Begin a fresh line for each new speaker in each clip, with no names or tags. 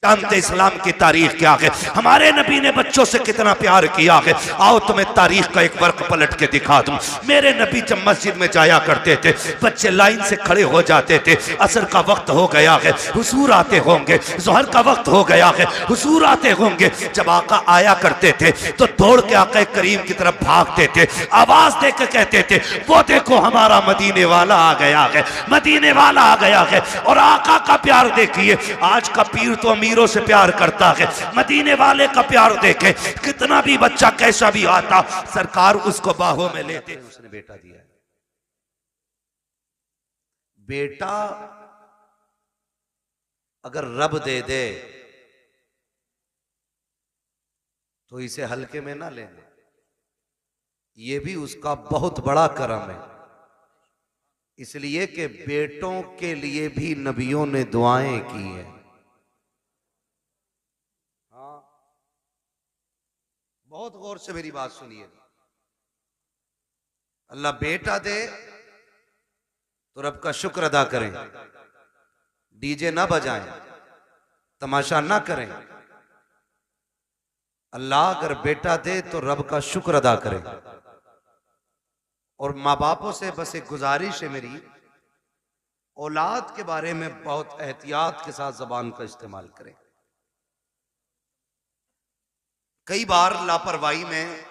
जानते इस्लाम की तारीख क्या है, हमारे नबी ने बच्चों से कितना प्यार किया है। आओ तुम्हें तारीख का एक वर्क पलट के दिखा दूं। मेरे नबी जब मस्जिद में जाया करते थे, बच्चे लाइन से खड़े हो जाते थे। असर का वक्त हो गया है, हुजूर आते होंगे। जोहर का वक्त हो गया है, हुजूर आते होंगे। जब आका आया करते थे तो दौड़ के आका करीम की तरफ भागते थे, आवाज दे के कहते थे, वो देखो हमारा मदीने वाला आ गया है, मदीने वाला आ गया है। और आका का प्यार देखिए, आज का पीर तो अमीरों से प्यार करता है, मदीने वाले का प्यार देखे, कितना भी बच्चा कैसा भी आता, सरकार उसको बाहों में लेते। उसने बेटा दिया है। बेटा अगर रब दे दे तो इसे हल्के में ना लेना, यह भी उसका बहुत बड़ा करम है। इसलिए कि बेटों के लिए भी नबियों ने दुआएं की हैं। बहुत गौर से मेरी बात सुनिए। अल्लाह बेटा दे तो रब का शुक्र अदा करें, डीजे ना बजाएं, तमाशा ना करें। अल्लाह अगर बेटा दे तो रब का शुक्र अदा करें। और माँ बापों से बस एक गुजारिश है मेरी, औलाद के बारे में बहुत एहतियात के साथ जबान का इस्तेमाल करें। कई बार लापरवाही में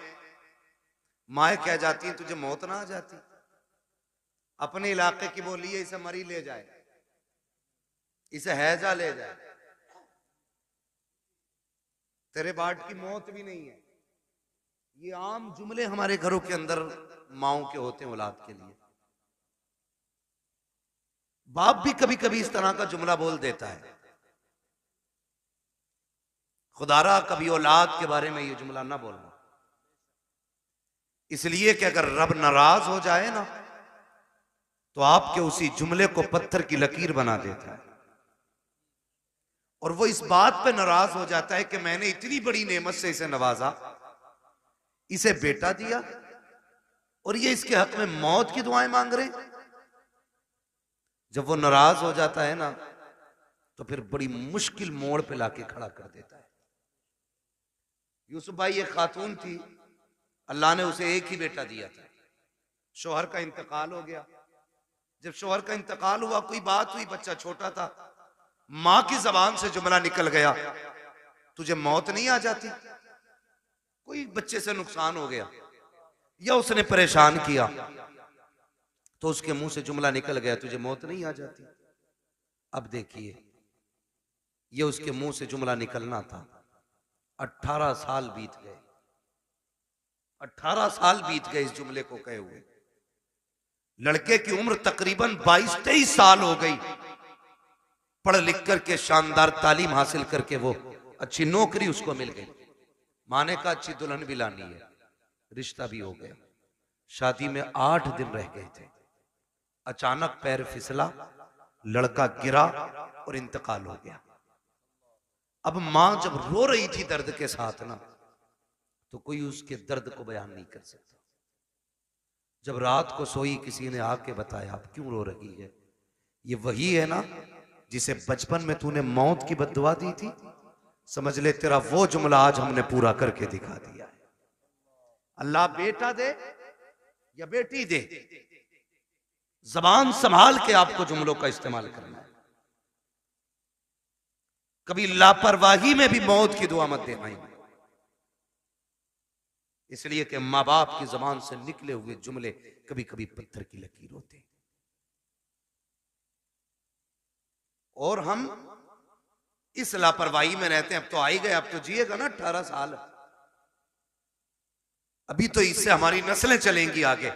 माए कह जाती है, तुझे मौत ना आ जाती, अपने इलाके की बोली है, इसे मरी ले जाए, इसे हैजा ले जाए, तेरे बाट की मौत भी नहीं है। ये आम जुमले हमारे घरों के अंदर माओं के होते हैं औलाद के लिए। बाप भी कभी कभी इस तरह का जुमला बोल देता है। खुदारा कभी औलाद के बारे में ये जुमला ना बोलना, इसलिए कि अगर रब नाराज हो जाए ना तो आपके उसी जुमले को पत्थर की लकीर बना देता है। और वो इस बात पे नाराज हो जाता है कि मैंने इतनी बड़ी नेमत से इसे नवाजा, इसे बेटा दिया और ये इसके हक में मौत की दुआएं मांग रहे। जब वो नाराज हो जाता है ना तो फिर बड़ी मुश्किल मोड़ पे लाके खड़ा कर देता है। यूसुफ भाई एक खातून थी, अल्लाह ने उसे एक ही बेटा दिया था, शौहर का इंतकाल हो गया। जब शौहर का इंतकाल हुआ, कोई बात हुई, बच्चा छोटा था, मां की जबान से जुमला निकल गया, तुझे मौत नहीं आ जाती? कोई बच्चे से नुकसान हो गया या उसने परेशान किया तो उसके मुंह से जुमला निकल गया, तुझे मौत नहीं आ जाती। अब देखिए, ये उसके मुंह से जुमला निकलना था। 18 साल बीत गए, 18 साल बीत गए इस जुमले को कहे हुए। लड़के की उम्र तकरीबन 22-23 साल हो गई। पढ़ लिख करके शानदार तालीम हासिल करके वो अच्छी नौकरी उसको मिल गई। माँ ने कहा अच्छी दुल्हन भी लानी है, रिश्ता भी हो गया। शादी में 8 दिन रह गए थे, अचानक पैर फिसला, लड़का गिरा और इंतकाल हो गया। अब मां जब रो रही थी दर्द के साथ ना, तो कोई उसके दर्द को बयान नहीं कर सकता। जब रात को सोई, किसी ने आके बताया, आप क्यों रो रही है? ये वही है ना जिसे बचपन में तूने मौत की बद्दुआ दी थी, समझ ले तेरा वो जुमला आज हमने पूरा करके दिखा दिया है। अल्लाह बेटा दे या बेटी दे, जबान संभाल के आपको जुमलों का इस्तेमाल करना है। कभी लापरवाही में भी मौत की दुआ मत देना। इसलिए कि मां बाप की जबान से निकले हुए जुमले कभी कभी पत्थर की लकीर होते हैं। और हम इस लापरवाही में रहते हैं। अब तो आ ही गए, अब तो जिएगा ना 18 साल, अभी तो इससे हमारी नस्लें चलेंगी आगे।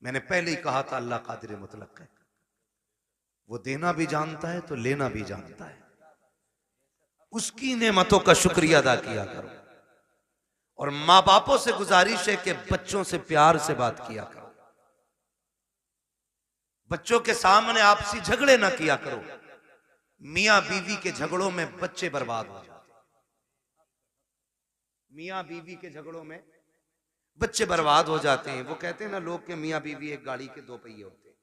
मैंने पहले ही कहा था, अल्लाह कादिर मुतलक है, वो देना भी जानता है तो लेना भी जानता है। उसकी नेमतों का शुक्रिया अदा किया करो। और मां बापों से गुजारिश है कि बच्चों से प्यार से बात किया करो। बच्चों के सामने आपसी झगड़े ना किया करो। मियां बीवी के झगड़ों में बच्चे बर्बाद हो जाते। मियां बीवी के झगड़ों में बच्चे बर्बाद हो जाते हैं। वो कहते हैं ना लोग के मियां बीवी एक गाड़ी के 2 पहिए होते हैं।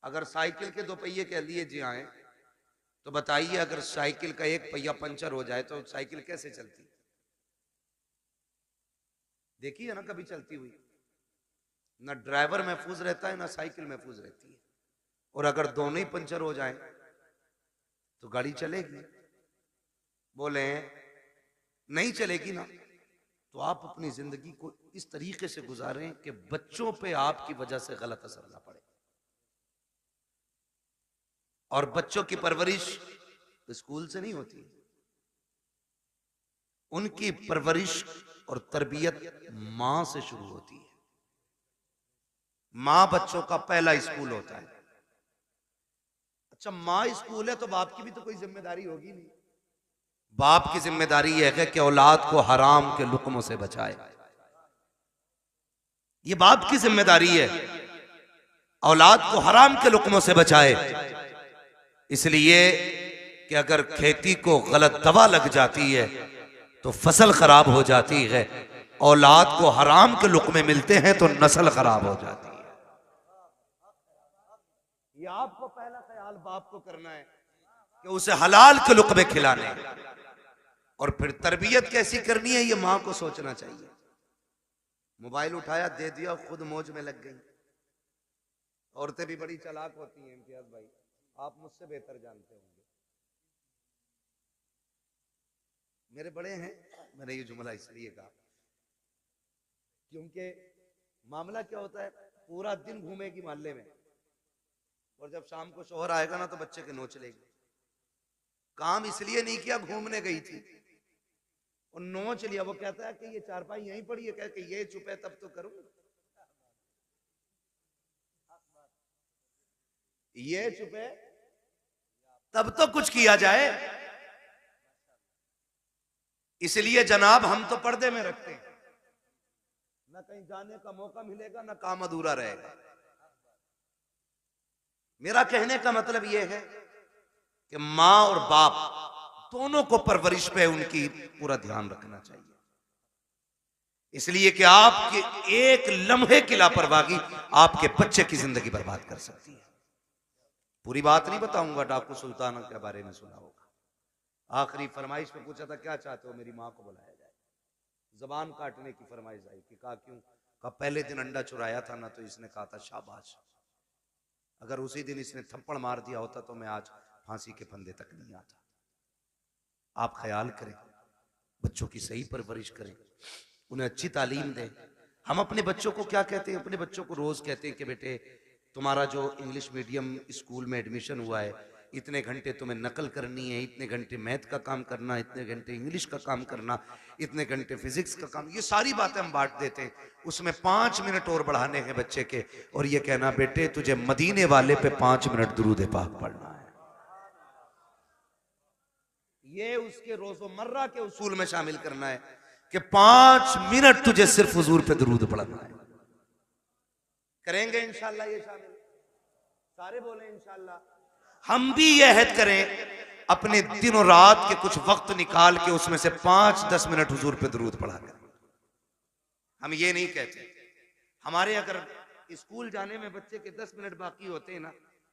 अगर साइकिल के 2 पहिए कह लिए जी आए तो बताइए, अगर साइकिल का एक पहिया पंचर हो जाए तो साइकिल कैसे चलती? देखिए ना कभी चलती हुई। ना ड्राइवर महफूज रहता है, ना साइकिल महफूज रहती है। और अगर दोनों ही पंचर हो जाए तो गाड़ी चलेगी? बोले नहीं चलेगी ना। तो आप अपनी जिंदगी को इस तरीके से गुजारें कि बच्चों पे आपकी वजह से गलत असर ना पड़े। और बच्चों की परवरिश स्कूल से नहीं होती, उनकी परवरिश और तरबियत मां से शुरू होती है। मां बच्चों का पहला स्कूल होता है। अच्छा, मां स्कूल है तो बाप की भी तो कोई जिम्मेदारी होगी नहीं। बाप की जिम्मेदारी यह है कि औलाद को हराम के लुक्मों से बचाए। ये बाप की जिम्मेदारी है, औलाद को हराम के लुक्मों से बचाए। इसलिए कि अगर खेती को गलत दवा लग जाती है तो फसल खराब हो जाती है, औलाद को हराम के लुक्मे मिलते हैं तो नस्ल खराब हो जाती है। ये आपको पहला ख्याल बाप को करना है कि उसे हलाल के लुक्मे खिलाने, और फिर तरबियत कैसी करनी है ये मां को सोचना चाहिए। मोबाइल उठाया, दे दिया, खुद मौज में लग गई। औरतें भी बड़ी चालाक होती हैं इम्तियाज भाई, आप मुझसे बेहतर जानते होंगे। मेरे बड़े हैं, मैंने ये जुमला इसलिए कहा क्योंकि मामला क्या होता है, पूरा दिन घूमेगी मोहल्ले में, और जब शाम को शोहर आएगा ना तो बच्चे के नोच लेगी। काम इसलिए नहीं किया, घूमने गई थी और नोच लिया। वो कहता है कि ये चारपाई यहीं पड़ी है, कह के ये चुप है तब तो करूं, ये चुप है तब तो कुछ किया जाए। इसलिए जनाब हम तो पर्दे में रखते हैं, ना कहीं जाने का मौका मिलेगा, ना काम अधूरा रहेगा। मेरा कहने का मतलब यह है कि मां और बाप दोनों को परवरिश पे उनकी पूरा ध्यान रखना चाहिए। इसलिए कि आपके एक लम्हे की लापरवाही आपके बच्चे की जिंदगी बर्बाद कर सकती है। पूरी बात नहीं बताऊंगा, डाकू सुल्तान के बारे में सुना होगा। आखिरी फरमाइश में पूछा था क्या चाहते हो, मेरी मां को बुलाया जाए। जबान काटने की फरमाइश आई कि कहा क्यों? कहा पहले दिन अंडा चुराया था ना, तो इसने कहा था शाबाश, अगर उसी दिन इसने थप्पड़ मार दिया होता तो मैं आज फांसी के फंदे तक नहीं आता। आप ख्याल करें, बच्चों की सही परवरिश करें, उन्हें अच्छी तालीम दें। हम अपने बच्चों को क्या कहते हैं? अपने बच्चों को रोज कहते हैं कि बेटे तुम्हारा जो इंग्लिश मीडियम स्कूल में एडमिशन हुआ है, इतने घंटे तुम्हें नकल करनी है, इतने घंटे मैथ का काम करना, इतने घंटे इंग्लिश का काम करना, इतने घंटे फिजिक्स का काम। ये सारी बातें हम बांट देते हैं। उसमें 5 मिनट और बढ़ाने हैं बच्चे के, और ये कहना बेटे तुझे मदीने वाले पे 5 मिनट दुरूद पाक पढ़ना है। ये उसके रोजमर्रा के उसूल में शामिल करना है कि 5 मिनट तुझे सिर्फ हुजूर पे दुरूद पढ़ना है। करेंगे इंशाल्लाह ये शामिल? सारे बोले इंशाल्लाह। हम भी ये अहद करें अपने दिन और रात के कुछ वक्त निकाल के उसमें से 5-10 मिनट हुजूर पे दुरूद पढ़ा करें। हम ये नहीं कहते, हमारे अगर स्कूल जाने में बच्चे के 10 मिनट बाकी होते हैं ना,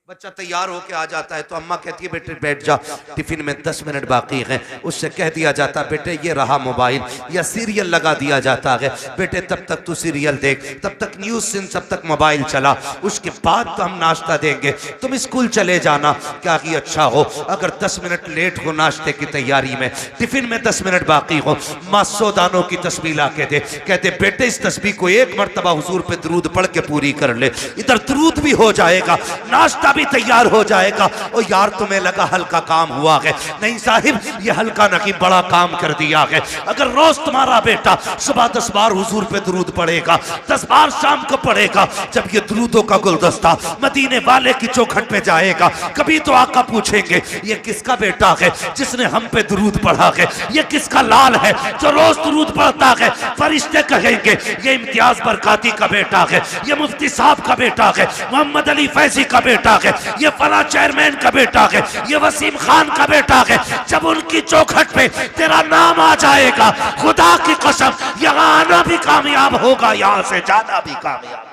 बच्चा तैयार होके आ जाता है तो अम्मा कहती है बेटे बैठ जा, टिफिन में 10 मिनट बाकी है। उससे कह दिया जाता बेटे ये रहा मोबाइल, या सीरियल लगा दिया जाता है, बेटे तब तक तू सीरियल देख, तब तक न्यूज सुन, तब तक मोबाइल चला, उसके बाद तो हम नाश्ता देंगे, तुम स्कूल चले जाना। क्या ही अच्छा हो अगर 10 मिनट लेट हो नाश्ते की तैयारी में, टिफिन में 10 मिनट बाकी हो, माँ 100 दानों की तस्बीह ला के दे, कहते बेटे इस तस्बीह को एक मरतबा हुजूर पे दरूद पढ़ के पूरी कर ले, इधर दरूद भी हो जाएगा, नाश्ता भी तैयार हो जाएगा। और यार तुम्हें लगा हल्का काम हुआ है, नहीं साहिब ये हल्का नहीं बड़ा काम कर दिया है। अगर रोज तुम्हारा बेटा सुबह 10 बार हुजूर पे दरूद पढ़ेगा, 10 बार शाम को पढ़ेगा, जब ये दरूदों का गुलदस्ता मदीने वाले की चौखट पे जाएगा, कभी तो आका पूछेंगे ये किसका बेटा है जिसने हम पे दरूद पढ़ा है, ये किसका लाल है जो रोज दरूद पढ़ता है। फरिश्ते कहेंगे ये इम्तियाज बरकाती का बेटा है, ये मुफ्ती साहब का बेटा है, मोहम्मद अली फैजी का बेटा है, ये फला चेयरमैन का बेटा है, ये वसीम खान का बेटा है। जब उनकी चौखट पे तेरा नाम आ जाएगा, खुदा की कसम यहां आना भी कामयाब होगा, यहां से जाना भी कामयाब।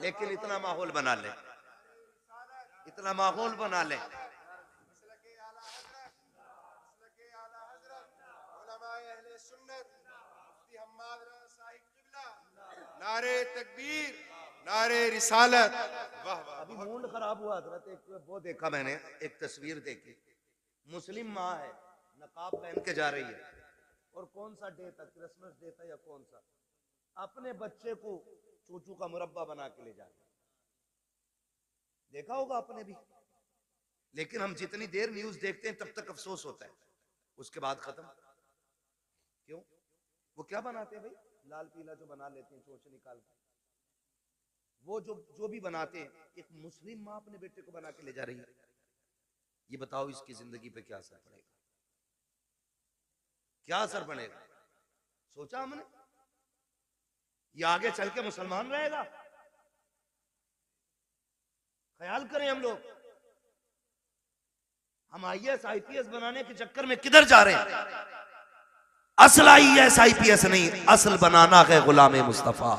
लेकिन इतना माहौल बना ले, इतना माहौल बना ले।
नारे तकबीर, नारे रिसालत। वाह वाह।
अभी मूड खराब हुआ हजरत, एक वो देखा मैंने, एक तस्वीर देखी, मुस्लिम माँ है, नकाब पहन के जा रही है, और कौन सा डे था, क्रिसमस डे था या कौन सा, अपने बच्चे को चूचू का मुरब्बा बना के ले जा रही है। देखा होगा आपने भी। लेकिन हम जितनी देर न्यूज देखते हैं तब तक अफसोस होता है, उसके बाद खत्म। क्यों? वो क्या बनाते हैं भाई, लाल पीला जो बना लेते हैं चोच निकाल के, वो जो भी बनाते हैं, एक मुस्लिम माँ अपने बेटे को बना के ले जा रही है। ये बताओ इसकी जिंदगी पे क्या असर पड़ेगा, क्या असर पड़ेगा? सोचा हमने? ये आगे चल के मुसलमान रहेगा? ख्याल करें हम लोग। हम IAS IPS बनाने के चक्कर में किधर जा रहे हैं? असल IAS IPS नहीं, असल बनाना है गुलाम मुस्तफा।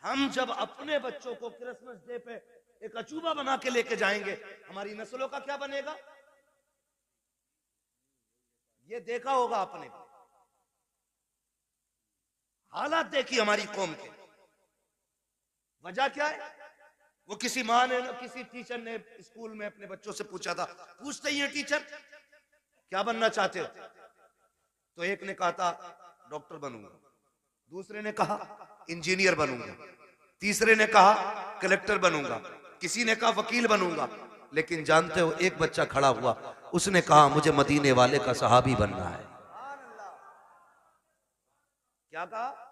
हम जब अपने बच्चों को क्रिसमस डे पे एक अचूबा बना के लेके जाएंगे, हमारी नस्लों का क्या बनेगा? ये देखा होगा आपने, हालात देखी हमारी कौम के। वजह क्या है? वो किसी माँ ने, किसी टीचर ने स्कूल में अपने बच्चों से पूछा था, पूछते ही है टीचर क्या बनना चाहते हो? तो एक ने कहा था डॉक्टर बनूंगा, दूसरे ने कहा इंजीनियर बनूंगा, तीसरे ने कहा कलेक्टर बनूंगा, किसी ने कहा वकील बनूंगा। लेकिन जानते हो, एक बच्चा खड़ा हुआ, उसने कहा मुझे मदीने वाले का सहाबी बनना है। क्या कहा?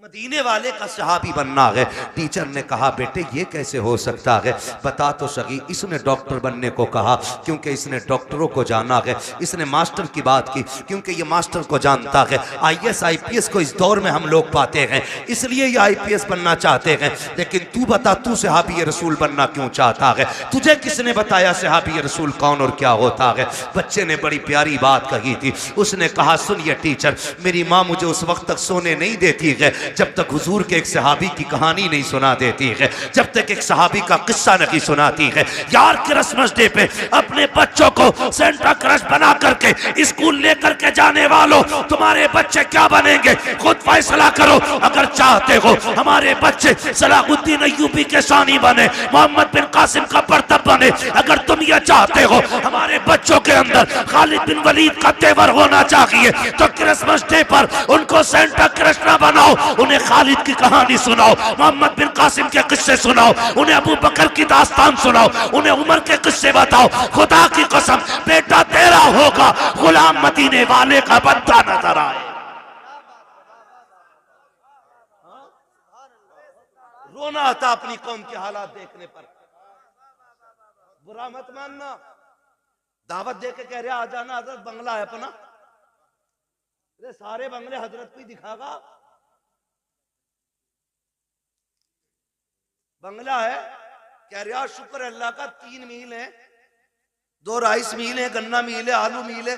मदीने वाले का सहाबी बनना है। टीचर ने कहा बेटे ये कैसे हो सकता है, बता तो सही। इसने डॉक्टर बनने को कहा क्योंकि इसने डॉक्टरों को जाना है, इसने मास्टर की बात की क्योंकि ये मास्टर को जानता है। IAS IPS को इस दौर में हम लोग पाते हैं, इसलिए ये IPS बनना चाहते हैं। लेकिन तू बता, तू सहाबी रसूल बनना क्यों चाहता है? तुझे किसने बताया सहाबी रसूल कौन और क्या होता है? बच्चे ने बड़ी प्यारी बात कही थी। उसने कहा सुनिए टीचर, मेरी माँ मुझे उस वक्त तक सोने नहीं देती है जब तक हुजूर के एक सहाबी की कहानी नहीं सुना देती है, जब तक एक सहाबी का किस्सा नहीं सुनाती है। यार क्रिसमस डे पे अपने बच्चों को सेंटा क्रश बना करके स्कूल लेकर के जाने वालों, तुम्हारे बच्चे क्या बनेंगे खुद फैसला करो। अगर चाहते हो हमारे बच्चे सलाहुद्दीन अय्यूबी के सानी बने, मोहम्मद बिन कासिम का बर्तब बने, अगर तुम ये चाहते हो हमारे बच्चों के अंदर खालिद बिन वलीद का तेवर होना चाहिए, तो क्रिसमस डे पर उनको सेंटा क्रश ना बनाओ, उन्हें खालिद की कहानी सुनाओ, मोहम्मद बिन कासिम के किस्से सुनाओ, उन्हें अबू बकर की दास्तान सुनाओ, उन्हें उमर के किस्से बताओ। खुदा की कसम बेटा तेरा होगा, गुलाम मदीने वाले का बंदा नजर आए। रोना आता अपनी कौम के हालात देखने पर। बुरा मत मानना, दावत दे के कह रहे आ जाना, हजरत बंगला है अपना। अरे सारे बंगले हजरत को ही दिखागा। बंगला है, कह रहा शुक्र अल्लाह का 3 मील है, 2 राइस मील है, गन्ना मील है, आलू मील है।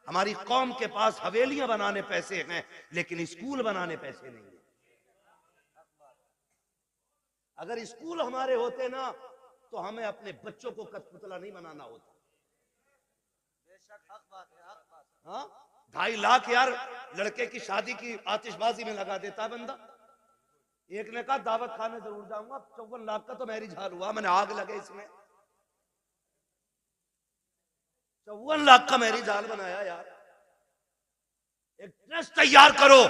हमारी कौम के पास हवेलियां बनाने पैसे हैं लेकिन स्कूल बनाने पैसे नहीं है। अगर स्कूल हमारे होते ना तो हमें अपने बच्चों को कठपुतला नहीं बनाना होता। बेशक हक बात है, हक बात है। हाँ, 2.5 लाख यार लड़के की शादी की आतिशबाजी में लगा देता बंदा। एक ने कहा दावत खाने जरूर जाऊंगा, 54 लाख का तो मैरिज हाल हुआ, मैंने आग लगे इसमें। 54 लाख का मैरिज हाल बनाया यार। एक ट्रस्ट तैयार करो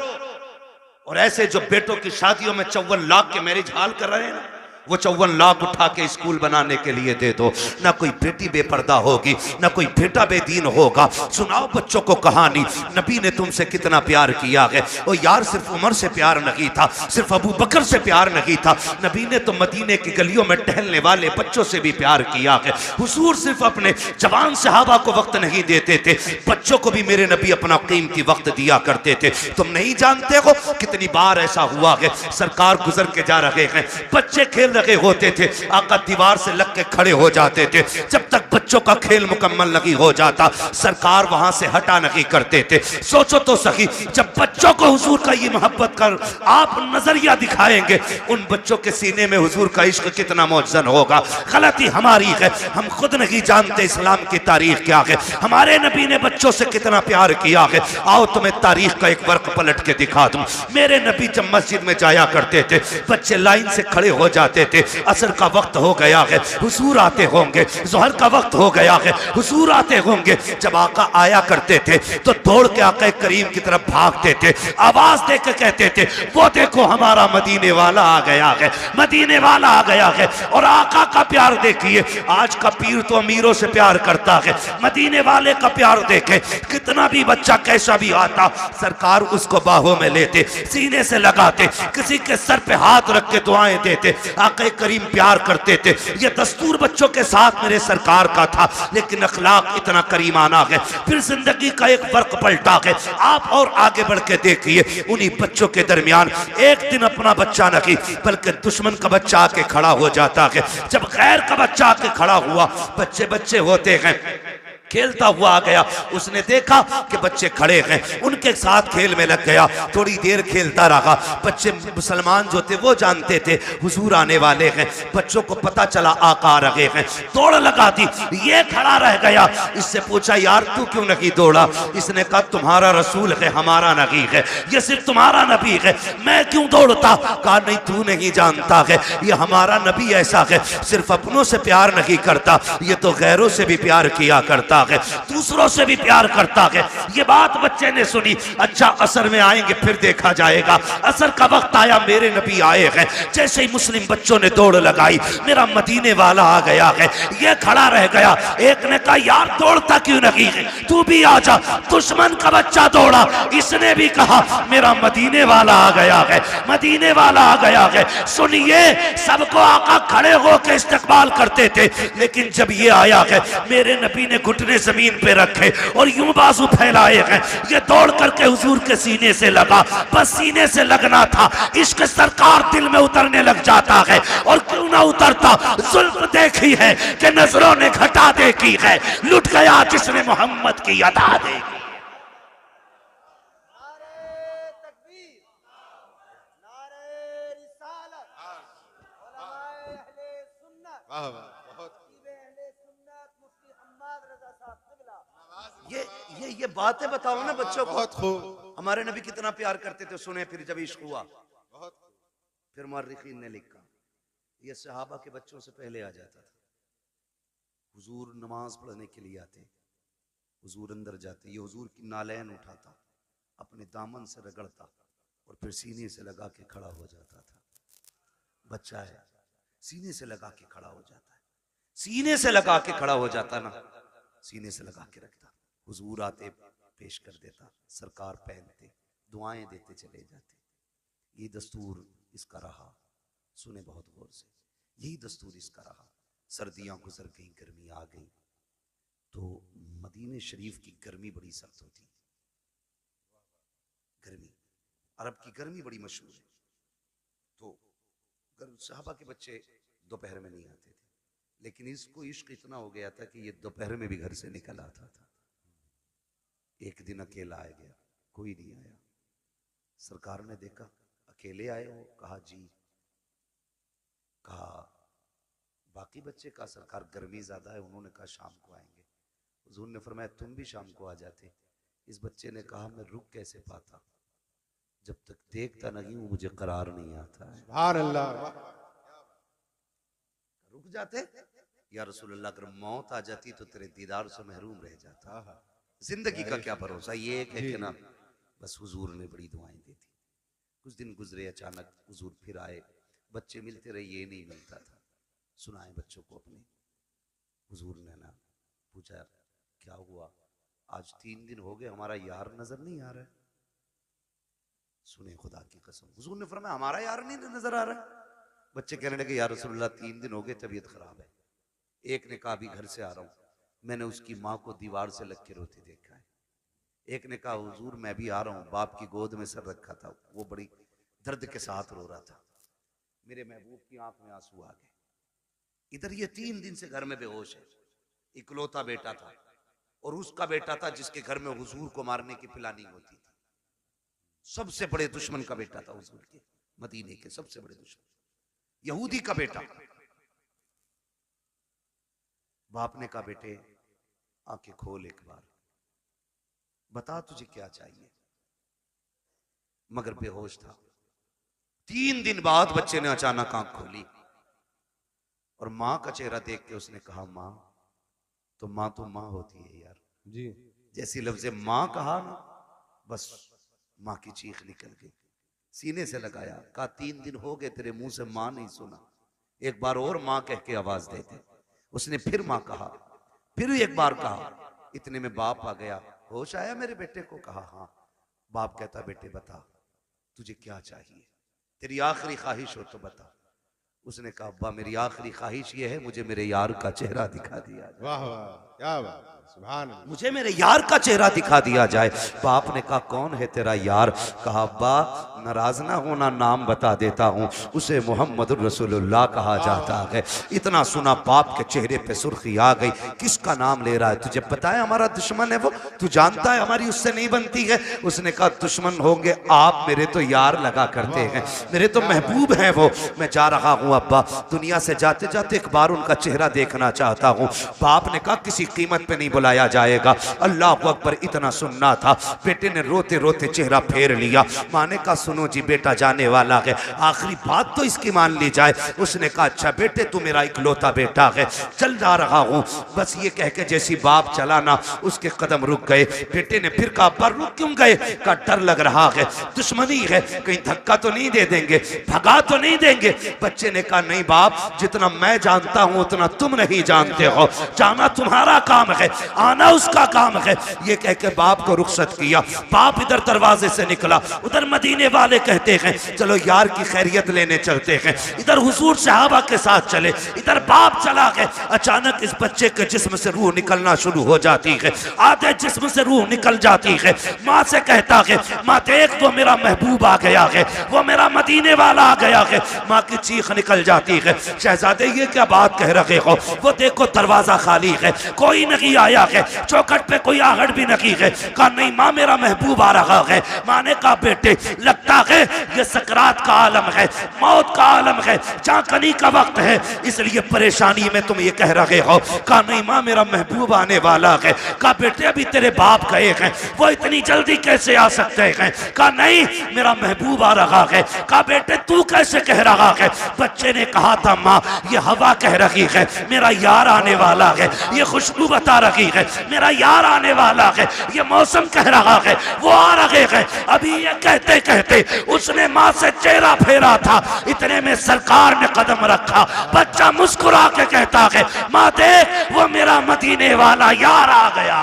और ऐसे जो बेटों की शादियों में 54 लाख के मैरिज हाल कर रहे हैं ना, वो 54 लाख उठा के स्कूल बनाने के लिए दे दो। ना कोई बेटी बेपर्दा होगी, ना कोई बेटा बेदीन होगा। सुनाओ बच्चों को कहानी, नबी ने तुमसे कितना प्यार किया है। और यार सिर्फ उमर से प्यार नहीं था, सिर्फ अबू बकर से प्यार नहीं था, नबी ने तो मदीने की गलियों में टहलने वाले बच्चों से भी प्यार किया है। हुजूर सिर्फ अपने जवान सहाबा को वक्त नहीं देते थे, बच्चों को भी मेरे नबी अपना कीमती वक्त दिया करते थे। तुम नहीं जानते हो कितनी बार ऐसा हुआ है, सरकार गुजर के जा रहे हैं, बच्चे खेल खेल रहे होते थे, आका दीवार से लग के खड़े हो जाते थे। जब तक बच्चों का खेल मुकम्मल नहीं हो जाता, सरकार वहां से हटा नहीं करते थे। सोचो तो सही, जब बच्चों को हुजूर का ये मोहब्बत कर आप नजरिया दिखाएंगे, उन बच्चों के सीने में हुजूर का इश्क कितना मौजन होगा। गलती हमारी है, हम खुद नहीं जानते इस्लाम की तारीख क्या है, हमारे नबी ने बच्चों से कितना प्यार किया है। आओ तुम्हें तारीख का एक वर्क पलट के दिखा दूं। मेरे नबी जब मस्जिद में जाया करते थे, बच्चे लाइन से खड़े हो जाते थे, असर का वक्त हो गया है, हुजूर आते होंगे, जोहर का वक्त हो गया है, हुजूर आते होंगे। जब आका आया करते थे तो दौड़ के आका करीम की तरफ भागते थे, आवाज दे के कहते थे, वो देखो हमारा मदीने वाला आ गया है, मदीने वाला आ गया है। और आका का प्यार देखिए, आज का पीर तो अमीरों से प्यार करता है, मदीने वाले का प्यार देखे, कितना भी बच्चा कैसा भी आता, सरकार उसको बाहों में लेते, सीने से लगाते, किसी के सर पे हाथ रख के दुआएं देते। आका करीम प्यार करते थे। ये दस्तूर बच्चों के साथ मेरे सरकार का था, लेकिन अखलाक इतना करीमाना है। फिर जिंदगी का एक वर्क पलटा है। आप और आगे बढ़ के देखिए, उन्हीं बच्चों के दरमियान एक दिन अपना बच्चा नहीं बल्कि दुश्मन का बच्चा आके खड़ा हो जाता है। जब गैर का बच्चा आके खड़ा हुआ, बच्चे बच्चे होते हैं, खेलता हुआ आ गया, उसने देखा कि बच्चे खड़े हैं, उनके साथ खेल में लग गया। थोड़ी देर खेलता रहा, बच्चे मुसलमान जो थे वो जानते थे हुजूर आने वाले हैं। बच्चों को पता चला आका आ रहे हैं, दौड़ लगा दी। ये खड़ा रह गया, इससे पूछा यार तू क्यों नहीं दौड़ा? इसने कहा तुम्हारा रसूल है, हमारा नबी है, ये सिर्फ तुम्हारा नबी है, मैं क्यों दौड़ता? कहा नहीं तू नहीं जानता है, ये हमारा नबी ऐसा है, सिर्फ अपनों से प्यार नहीं करता, ये तो गैरों से भी प्यार किया करता है, दूसरों से भी प्यार करता है। ये बात बच्चे ने सुनी। अच्छा असर में आएंगे फिर देखा जाएगा। असर का वक्त आया, मेरे नबी आए हैं। जैसे ही मुस्लिम बच्चों ने दौड़ लगाई, मेरा मदीने वाला आ गया है। ये खड़ा रह गया। एक ने कहा यार दौड़ता क्यों नहीं है, तू भी आ जा। दुश्मन का बच्चा दौड़ा, इसने भी कहा मेरा मदीने वाला आ गया है, मदीने वाला आ गया है। सुनिए, सबको आका खड़े होकर इस्तकबाल करते थे, लेकिन जब ये आया है, मेरे नबी ने घुटने जमीन पे रखे और यूं बाजू फैलाए हैं। ये दौड़ करके हुजूर के सीने से लगा, बस सीने से लगना था। इश्क सरकार दिल में उतरने लग जाता है, और क्यों ना उतरता, जुल्म देखी है कि नजरों ने घटा देखी है, लुट गया जिसने मोहम्मद की अदा देखी।
वाह वाह, बहुत
ये बातें बताओ ना बच्चों को।
बहुत खूब।
हमारे नबी कितना प्यार करते थे, सुने फिर जब इश्क हुआ।
बहुत खूब।
फिर मुअर्रिखीन ने लिखा, ये सहाबा के बच्चों से पहले आ जाता था। हुजूर नमाज पढ़ने के लिए आते, हुजूर अंदर जाते, ये हुजूर की नालैन उठाता, अपने दामन से रगड़ता और फिर सीने से लगा के खड़ा हो जाता था। बच्चा है, सीने से लगा के खड़ा हो जाता है, सीने से लगा के खड़ा हो जाता ना, सीने से लगा के रखता। हुजूर आते, पेश कर देता, सरकार पहनते, दुआएं देते चले जाते। ये दस्तूर इसका रहा। सुने बहुत गौर से, यही दस्तूर इसका रहा। सर्दियां गुजर गई, गर्मी आ गई, तो मदीने शरीफ की गर्मी बड़ी सख्त होती। गर्मी, अरब की गर्मी बड़ी मशहूर है। तो सहाबा के बच्चे दोपहर में नहीं आते थे, लेकिन इसको इश्क इतना हो गया था कि ये दोपहर में भी घर से निकल आता था। एक दिन अकेला आ गया, कोई नहीं आया। सरकार ने देखा अकेले आए हो, कहा जी। कहा बाकी बच्चे, का सरकार गर्मी ज्यादा है, उन्होंने कहा शाम को आएंगे। हुजूर ने फरमाया तुम भी शाम को आ जाते। इस बच्चे ने कहा मैं रुक कैसे पाता, जब तक देखता नहीं हूं मुझे करार नहीं आता है।
सुभान अल्लाह।
रुक जाते या रसूलुल्लाह, अगर मौत आ जाती तो तेरे दीदार से महरूम रह जाता। जिंदगी का क्या भरोसा, ये एक है कि ना। बस हुजूर ने बड़ी दुआएं दी थी। कुछ दिन गुजरे, अचानक हुजूर फिर आए। बच्चे मिलते रहे, ये नहीं मिलता था। सुनाए बच्चों को अपने। हुजूर ने ना पूछा क्या हुआ, आज 3 दिन हो गए हमारा यार नजर नहीं आ रहा है। सुने खुदा की कसम, हुजूर ने फरमाया हमारा यार नहीं नजर आ रहा है। बच्चे कहने लगे या रसूलुल्लाह 3 दिन हो गए, तबीयत खराब है। एक ने कहा अभी घर से आ रहा हूं, मैंने उसकी माँ को दीवार से लग के रोते देखा है। एक ने कहा हुजूर मैं भी आ रहा हूं, बाप की गोद में सर रखा था, वो बड़ी दर्द के साथ रो रहा था। मेरे महबूब की आंख में आंसू आ गए। इधर ये 3 दिन से घर में बेहोश है, इकलौता बेटा था, और उसका बेटा था जिसके घर में हुजूर को मारने की प्लानिंग होती थी। सबसे बड़े दुश्मन का बेटा था हुजूर के, मदीने के सबसे बड़े दुश्मन, यहूदी का बेटा। बाप ने कहा, बेटे आंखें खोल एक बार, बता तुझे क्या चाहिए। मगर बेहोश था। 3 दिन बाद बच्चे ने अचानक आंख खोली और मां का चेहरा देख के उसने कहा, मां तो मां होती है यार
जी।
जैसी लफ्ज़ मां कहा ना, बस मां की चीख निकल गई, सीने से लगाया, कहा 3 दिन हो गए तेरे मुंह से मां नहीं सुना, एक बार और मां कह के आवाज दे दे। उसने फिर मां कहा, फिर एक बार कहा। इतने में बाप आ गया, होश आया मेरे बेटे को? कहा हाँ। बाप कहता, बेटे बता तुझे क्या चाहिए, तेरी आखिरी ख्वाहिश हो तो बता। उसने कहा, अब्बा मेरी आखिरी ख्वाहिश ये है, मुझे मेरे यार का चेहरा दिखा दिया जाए।
वाह वाह, क्या बात है, सुभान अल्लाह।
मुझे मेरे यार का चेहरा दिखा दिया जाए। बाप ने कहा, कौन है तेरा यार? कहा, अब्बा नाराज ना होना, नाम बता देता हूँ, उसे मोहम्मद रसूलुल्लाह कहा जाता है। इतना सुना बाप के चेहरे पे सुर्खी आ गई, किसका नाम ले रहा है? तुझे पता है हमारा दुश्मन है वो, तू जानता है हमारी उससे नहीं बनती है। उसने कहा, दुश्मन होंगे आप, मेरे तो यार लगा करते हैं, मेरे तो महबूब हैं वो। मैं जा रहा हूँ अब्बा, दुनिया से जाते जाते एक बार उनका चेहरा देखना चाहता हूँ। बाप ने कहा, किसी कीमत पे नहीं बुलाया जाएगा। अल्लाह अकबर, इतना सुनना था। बेटे ने रोते रोते चेहरा फेर लिया। माँ ने कहा, सुनो जी बेटा जाने वाला है, आखिरी बात तो इसकी मान ली जाए। उसने कहा, अच्छा बेटे तू मेरा इकलौता बेटा है, चल जा रहा हूँ। बस ये कह के जैसी बाप चला ना, उसके कदम रुक गए। बेटे ने फिर कहा, पर रुक क्यों गए? का डर लग रहा है, दुश्मनी है, कहीं धक्का तो नहीं दे देंगे, भगा तो नहीं देंगे। बच्चे ने कहा, नहीं बाप, जितना मैं जानता हूं उतना तुम नहीं जानते हो, जाना तुम्हारा काम है, आना उसका काम है। ये कह के बाप को रुखसत किया। बाप इधर दरवाजे से निकला, उधर मदीने वाले कहते हैं चलो यार की खैरियत लेने चलते हैं। इधर हुजूर सहाबा के साथ चले, इधर बाप चला गए। अचानक इस बच्चे के जिस्म से रूह निकलना शुरू हो जाती है, आधे जिस्म से रूह निकल जाती है। माँ से कहता है, माँ देख वो मेरा महबूब आ गया है, वो मेरा मदीने वाला आ गया है। माँ की चीख निकल जाती है, शहजादे ये क्या बात कह रहे हो? वो देखो दरवाजा खाली है, कोई नहीं आया है, चौखट पे कोई आहट भी नहीं है। कहा, नहीं माँ मेरा महबूब आ रहा है। माँ ने कहा, बेटे लगता है ये सकरात का आलम है, मौत का आलम है, जांकनी का वक्त है, इसलिए परेशानी में तुम ये कह रहे हो। कहा, नहीं माँ मेरा महबूब आने वाला है। कहा, बेटे अभी तेरे बाप गए हैं, वो इतनी जल्दी कैसे आ सकते हैं? कहा, नहीं मेरा महबूब आ रहा है। कहा, बेटे तू कैसे कह रहा है? बच्चे ने कहा था, माँ ये हवा कह रही है मेरा यार आने वाला है, ये खुशबू बता रही है मेरा यार आने वाला है, ये मौसम कह रहा है वो आ रहे हैं। अभी ये कहते कहते उसने माँ से चेहरा फेरा था, इतने में सरकार ने कदम रखा। बच्चा मुस्कुरा के कहता है, माँ देख वो मेरा मदीने वाला यार आ गया।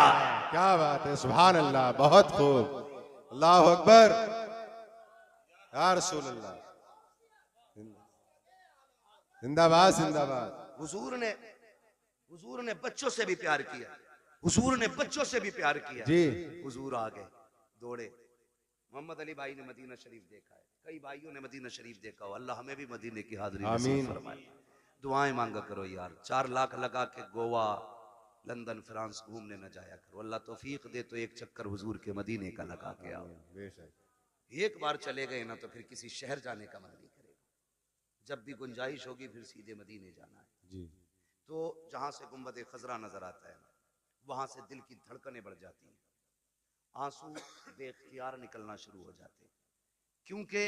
क्या बात है, सुभान अल्लाह, बहुत खूब, अल्लाह अकबर, या रसूल अल्लाह, जिंदाबाद जिंदाबाद।
हुजूर ने बच्चों से भी प्यार किया, हुजूर ने बच्चों से भी प्यार किया
जी।
हुजूर आ गए, दौड़े। मोहम्मद अली भाई ने मदीना शरीफ देखा है, कई भाइयों ने मदीना शरीफ देखा हो, अल्लाह हमें भी मदीने की हाजिरी नसीब फरमाए। दुआएं मांगा करो यार, 4 लाख लगा के गोवा लंदन फ्रांस घूमने न जाया करो, अल्लाह तौफीक दे तो एक चक्कर हुजूर के मदीने का लगा के आओ। एक बार चले गए ना तो फिर किसी शहर जाने का मन नहीं करेगा, जब भी गुंजाइश होगी फिर सीधे मदीने जाना है
जी।
तो जहां से गुंबद खजरा नजर आता है ना, वहां से दिल की धड़कनें बढ़ जाती हैं, आंसू बेख्तियार निकलना शुरू हो जाते हैं, क्योंकि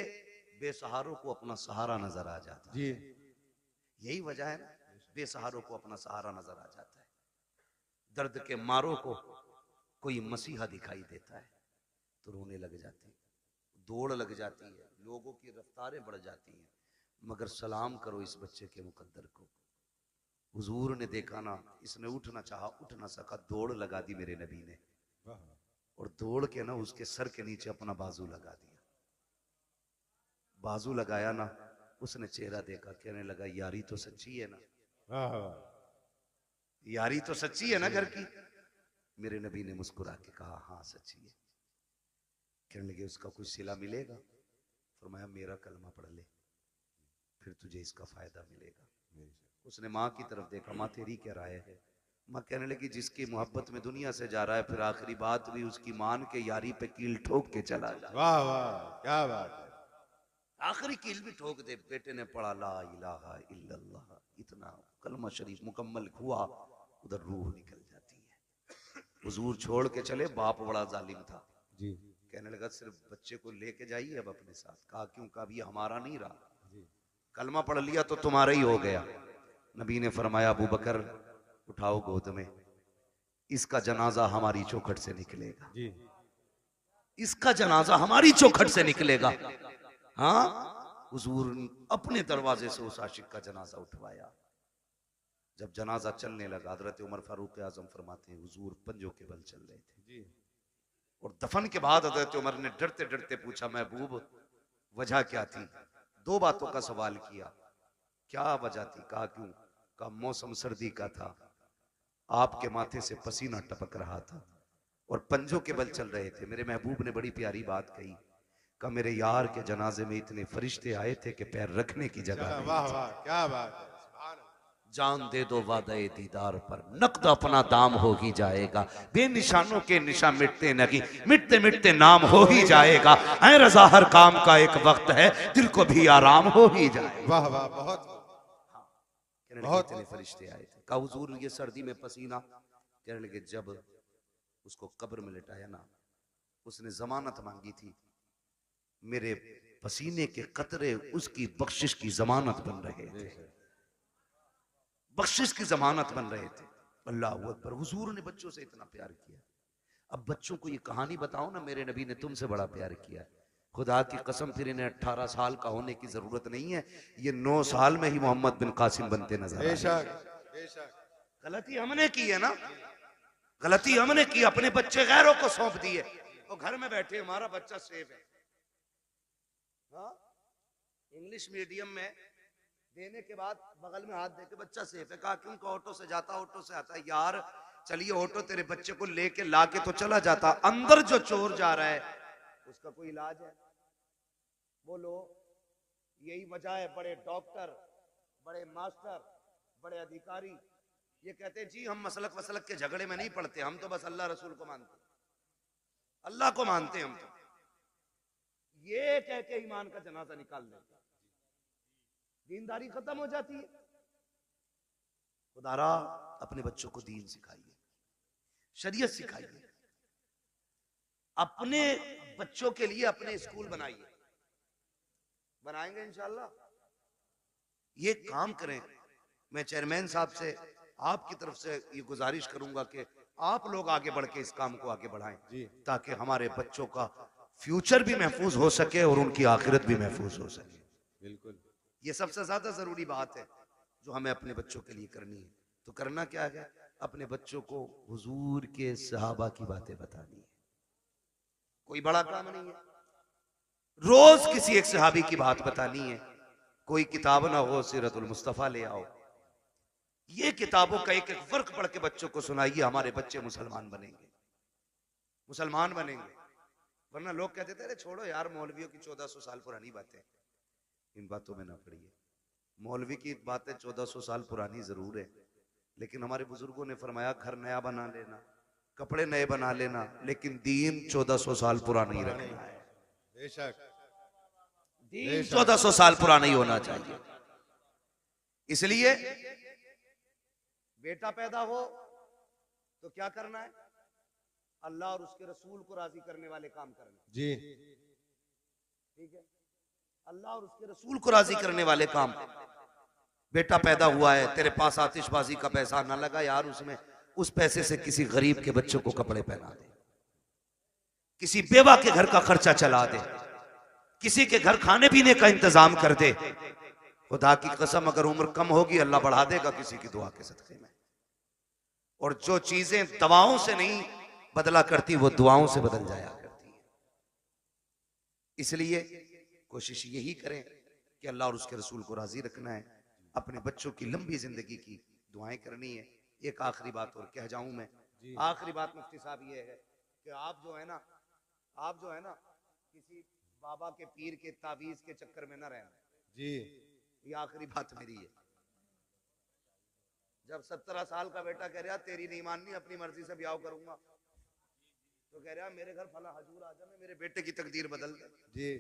बेसहारों को अपना सहारा नजर आ जाता है। यही वजह है ना, बेसहारों को अपना सहारा नजर आ जाता है। दर्द के मारों को कोई मसीहा दिखाई देता है तो रोने लग जाते हैं, दौड़ लग जाती है, लोगों की रफ्तारें बढ़ जाती हैं। मगर सलाम करो इस बच्चे के मुकद्दर को, हुजूर ने देखा ना, इसने उठना चाहा उठ ना सका, दौड़ लगा दी मेरे नबी ने, और दौड़ के ना उसके सर के नीचे अपना बाजू लगा दिया। बाजू लगाया ना, उसने चेहरा देखा, कहने लगा यारी तो सच्ची है ना, यारी तो सच्ची है ना घर की? मेरे नबी ने मुस्कुरा के कहा, हाँ सच्ची है। कहने लगे उसका कुछ सिला मिलेगा? फरमाया मेरा कलमा पढ़ ले। फिर तुझे इसका फायदा मिलेगा। उसने माँ की तरफ देखा, माँ तेरी क्या राय है? माँ कहने लगी जिसकी मोहब्बत में दुनिया से जा रहा है, फिर आखिरी बात भी उसकी मान के यारी पे कील ठोक के चला जाए।
वाह वाह, क्या बात है।
आखिरी कील भी ठोक दे। बेटे ने पढ़ा ला इलाहा इल्लल्लाह, इतना कलमा शरीफ मुकम्मल हुआ, उधर रूह निकल जाती है। हुजूर छोड़ के चले, बाप बड़ा जालिम था।
जी
कहने लगा सिर्फ बच्चे को लेके जाइए अब अपने साथ। कहा क्यों? कहा ये हमारा नहीं रहा,
जी
कलमा पढ़ लिया तो तुम्हारा ही हो गया। नबी ने फरमाया अबू बकर उठाओ गोद में, इसका जनाजा हमारी चौखट से निकलेगा,
जी
इसका जनाजा हमारी चौखट से निकलेगा। हाँ, हुजूर अपने दरवाजे से उस आशिक का जनाजा उठवाया। जब जनाजा चलने लगा, हजरत उमर फारूक आजम फरमाते हैं हुजूर पंजों के बल चल रहे थे।
जी
और दफन के बाद हजरत उमर ने डरते डरते पूछा महबूब वजह क्या थी? दो बातों का सवाल किया। क्या वजह थी? कहा क्यों? कहा मौसम सर्दी का था, आपके माथे से पसीना टपक रहा था और पंजों के बल चल रहे थे। मेरे महबूब ने बड़ी प्यारी बात कही, कहा मेरे यार के जनाजे में इतने फरिश्ते आए थे कि पैर रखने की जगह
चलो,
नहीं
वाह
थी।
वाह, क्या बात है। सुभान अल्लाह।
जान दे दो वादे दीदार पर, नकद अपना दाम हो ही जाएगा। बेनिशानों के निशान मिटते नहीं, मिटते मिटते नाम हो ही जाएगा। ऐ रजा हर काम का एक वक्त है, दिल को भी आराम हो ही जाएगा।
वाह वाह, बहुत
कहने लगे
बहुत
इतने फरिश्ते आए थे। कहा हुजूर ये सर्दी में पसीना? कहने लगे जब उसको कब्र में लिटाया ना, उसने जमानत मांगी थी, मेरे पसीने के कतरे उसकी बख्शिश की जमानत बन रहे थे, बख्शिश की जमानत बन रहे थे। अल्लाह अकबर। हुजूर ने बच्चों से इतना प्यार किया। अब बच्चों को ये कहानी बताओ ना, मेरे नबी ने तुमसे बड़ा प्यार किया। खुदा की कसम फिर इन्हें 18 साल का होने की जरूरत नहीं है, ये 9 साल में ही मोहम्मद बिन कासिम बनते नजर आए।
बेशक बेशक।
गलती हमने की है ना, गलती हमने की, अपने बच्चे गैरों को सौंप दिए और घर में बैठे हमारा बच्चा सेफ है। हाँ? इंग्लिश मीडियम में देने के बाद बगल में हाथ देके बच्चा सेफ है। कहा क्यों? का ऑटो से जाता, ऑटो से आता है। यार चलिए ऑटो तेरे बच्चे को लेके लाके तो चला जाता, अंदर जो चोर जा रहा है उसका कोई इलाज है? बोलो। यही वजह है बड़े डॉक्टर, बड़े मास्टर, बड़े अधिकारी ये कहते हैं जी हम मसलक वसलक के झगड़े में नहीं पड़ते, हम तो बस अल्लाह रसूल को मानते, अल्लाह को मानते हम तो। ये कह के ईमान का जनाजा निकाल देते, दीनदारी खत्म हो जाती है। खुदारा अपने बच्चों को दीन सिखाइए, शरीयत सिखाइए, अपने बच्चों के लिए अपने स्कूल बनाइए। बनाएंगे इंशाल्लाह। ये काम करें। मैं चेयरमैन साहब से आपकी तरफ से ये गुजारिश करूंगा कि आप लोग आगे बढ़ के इस काम को आगे बढ़ाएं, ताकि हमारे बच्चों का फ्यूचर भी महफूज हो सके और उनकी आखिरत भी महफूज हो सके।
बिल्कुल।
ये सबसे ज्यादा जरूरी बात है जो हमें अपने बच्चों के लिए करनी है। तो करना क्या है? अपने बच्चों को हुजूर के सहाबा की बातें बतानी है। कोई बड़ा काम नहीं है, रोज किसी एक सहाबी की बात बतानी है। कोई किताब ना हो, सीरतुल मुस्तफा ले आओ, ये किताबों का एक एक वर्क पढ़ के बच्चों को सुनाइए। हमारे बच्चे मुसलमान बनेंगे, मुसलमान बनेंगे। वरना लोग कहते थे अरे छोड़ो यार मौलवियों की 1400 साल पुरानी बातें, इन बातों में ना पड़िए। मौलवी की बातें 1400 साल पुरानी जरूर है, लेकिन हमारे बुजुर्गों ने फरमाया घर नया बना लेना, कपड़े नए बना लेना, लेकिन दीन 1400 साल पुराना ही रखना है।
बेशक।
दीन 1400 साल पुराना ही होना चाहिए। इसलिए बेटा पैदा हो तो क्या करना है? अल्लाह और उसके रसूल को राजी करने वाले काम करना।
जी
ठीक है, अल्लाह और उसके रसूल को राजी करने वाले काम। बेटा पैदा हुआ है, तेरे पास आतिशबाजी का पैसा ना लगा यार, उसमें उस पैसे से किसी गरीब के बच्चों को कपड़े पहना दे, किसी बेवा के घर का खर्चा चला दे, किसी के घर खाने पीने का इंतजाम कर दे। खुदा की कसम अगर उम्र कम होगी अल्लाह बढ़ा देगा किसी की दुआ के सदके में। और जो चीजें दवाओं से नहीं बदला करती वो दुआओं से बदल जाया करती है। इसलिए कोशिश यही करें कि अल्लाह और उसके रसूल को राजी रखना है, अपने बच्चों की लंबी जिंदगी की दुआएं करनी है। एक आखिरी बात और कह जाऊं मैं, आखिरी बात मुफ्ती साहब ये है कि आप जो है ना किसी बाबा के पीर के तावीज के चक्कर में ना रहना।
जी
ये आखिरी बात मेरी है। जब 17 साल का बेटा कह रहा तेरी नहीं माननी, अपनी मर्जी से ब्याह करूंगा, तो कह रहा मेरे घर फला हजूर आ जा, मैं मेरे बेटे की तकदीर बदल दे।
जी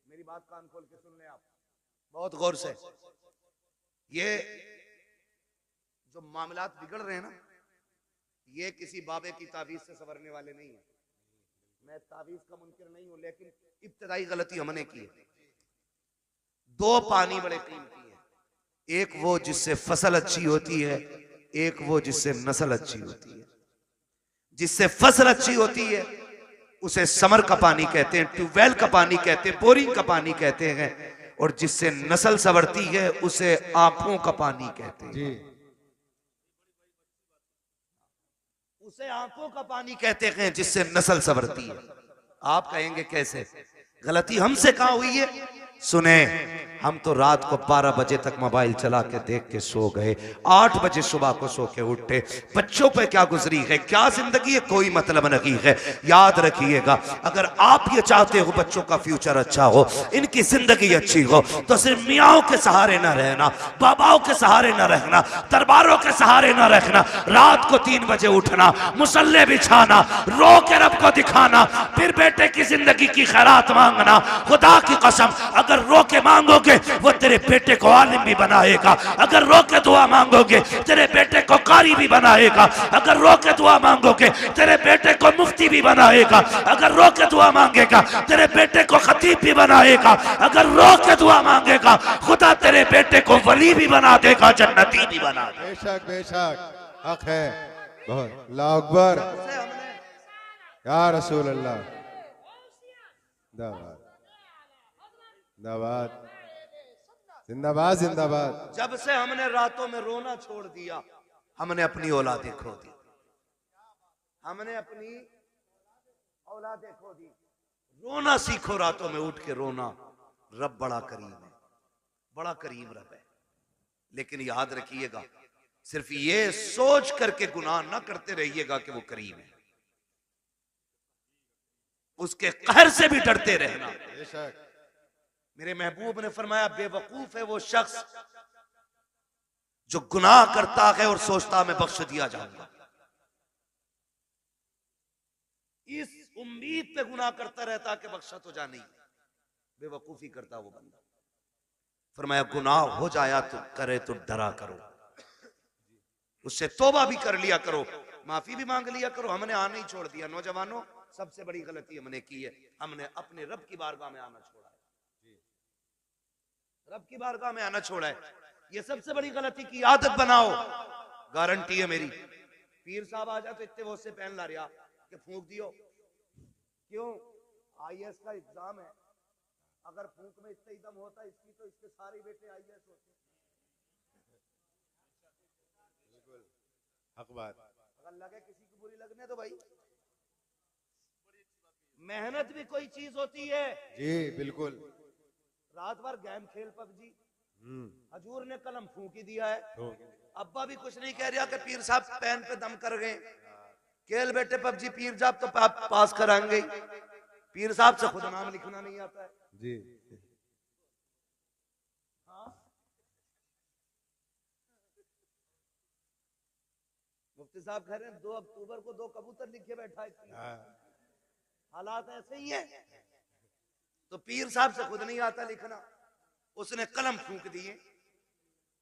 मेरी बात कान खोल के सुन लें आप बहुत गौर से। ये जो मामलात बिगड़ रहे हैं ना, ये किसी बाबे की तावीज से संवरने वाले नहीं है। मैं तावीज का मुनकिर नहीं हूं, लेकिन इब्तदाई गलती हमने की है। दो पानी बड़े कीमती हैं, एक वो जिससे फसल अच्छी होती है, एक वो जिससे नस्ल अच्छी होती है। जिससे फसल अच्छी होती है उसे समर का पानी कहते हैं, ट्यूबवेल का पानी कहते हैं, बोरिंग का पानी कहते हैं, और जिससे नस्ल संवरती है उसे आंखों का पानी कहते हैं।
जी
उसे आंखों का पानी कहते हैं जिससे नस्ल संवरती है। आप कहेंगे कैसे? गलती हमसे कहां हुई है? सुने, हम तो रात को 12 बजे तक मोबाइल चला के देख के सो गए, 8 बजे सुबह को सो के उठे। बच्चों पे क्या गुजरी है, क्या जिंदगी है, कोई मतलब नहीं है। याद रखिएगा, अगर आप ये चाहते हो बच्चों का फ्यूचर अच्छा हो, इनकी जिंदगी अच्छी हो, तो सिर्फ मियाओं के सहारे ना रहना, बाबाओं के सहारे ना रहना, दरबारों के सहारे ना रखना। रात को 3 बजे उठना, मुसल्ले बिछाना, रो के रब को दिखाना, फिर बेटे की जिंदगी की खैरात मांगना। खुदा की कसम, अगर रो के मांगोगे वो तेरे बेटे को आलिम भी बनाएगा, अगर रो के दुआ मांगोगे तेरे बेटे को कारी भी बनाएगा, अगर रो के दुआ मांगोगे तेरे बेटे को मुफ्ती भी बनाएगा, अगर रो के दुआ मांगेगा तेरे बेटे को खतीब भी बनाएगा, अगर रो के दुआ मांगेगा खुदा तेरे बेटे को वली भी बना देगा, जन्नती भी बना देगा।
बेशक बेशक हक है बहुत। अल्लाह अकबर या रसूल अल्लाह। जिंदाबाद जिंदाबाद जिंदाबाद जिंदाबाद।
जब से हमने रातों में रोना छोड़ दिया, हमने अपनी औलादें खो दी, हमने अपनी औलादें खो दी। रोना सीखो, रातों में उठ के रोना। रब बड़ा करीम है, बड़ा करीम रब है। लेकिन याद रखिएगा, सिर्फ ये सोच करके गुनाह ना करते रहिएगा कि वो करीम है, उसके कहर से भी डरते रहना।
बेशक
मेरे महबूब ने फरमाया, बेवकूफ है वो शख्स जो गुनाह करता है और सोचता मैं बख्श दिया जाऊंगा। इस उम्मीद पे गुनाह करता रहता कि बख्शा तो जानी, बेवकूफी करता वो बंदा। फरमाया, गुनाह हो जाया तो करे तो डरा करो, उससे तौबा भी कर लिया करो, माफी भी मांग लिया करो। हमने आना ही छोड़ दिया। नौजवानों, सबसे बड़ी गलती हमने की है, हमने अपने रब की बारगाह में आना छोड़ा है, रब की बारगाह में आना छोड़ा है। ये सबसे बड़ी गलती की आदत बनाओ, गारंटी है मेरी। पीर साहब आ जा तो इतने वो से पहन ला रहा कि फूंक दियो। क्यों? आईएएस का एग्जाम है, अगर फूंक में इतना ही दम होता इसकी तो इसके सारे बेटे आईएएस होते।
हक बात।
अगर लगे किसी की बुरी लगने तो भाई, मेहनत भी कोई चीज होती है।
जी बिल्कुल।
रात भर गेम खेल पबजी, हजूर ने कलम फूंक ही दिया है। अब्बा भी कुछ नहीं कह रहा कि पीर साहब पेन पे दम कर गए, खेल बेटे पबजी, पीर साहब तो पास कराएंगे। पीर साहब से खुद नाम लिखना नहीं आता है
जी।
हाँ? मुफ्ती साहब कह रहे हैं 2 अक्टूबर को 2 कबूतर लिखे बैठा है। हालात ऐसे ही है। तो पीर साहब से खुद नहीं आता लिखना, उसने कलम फूंक दिए।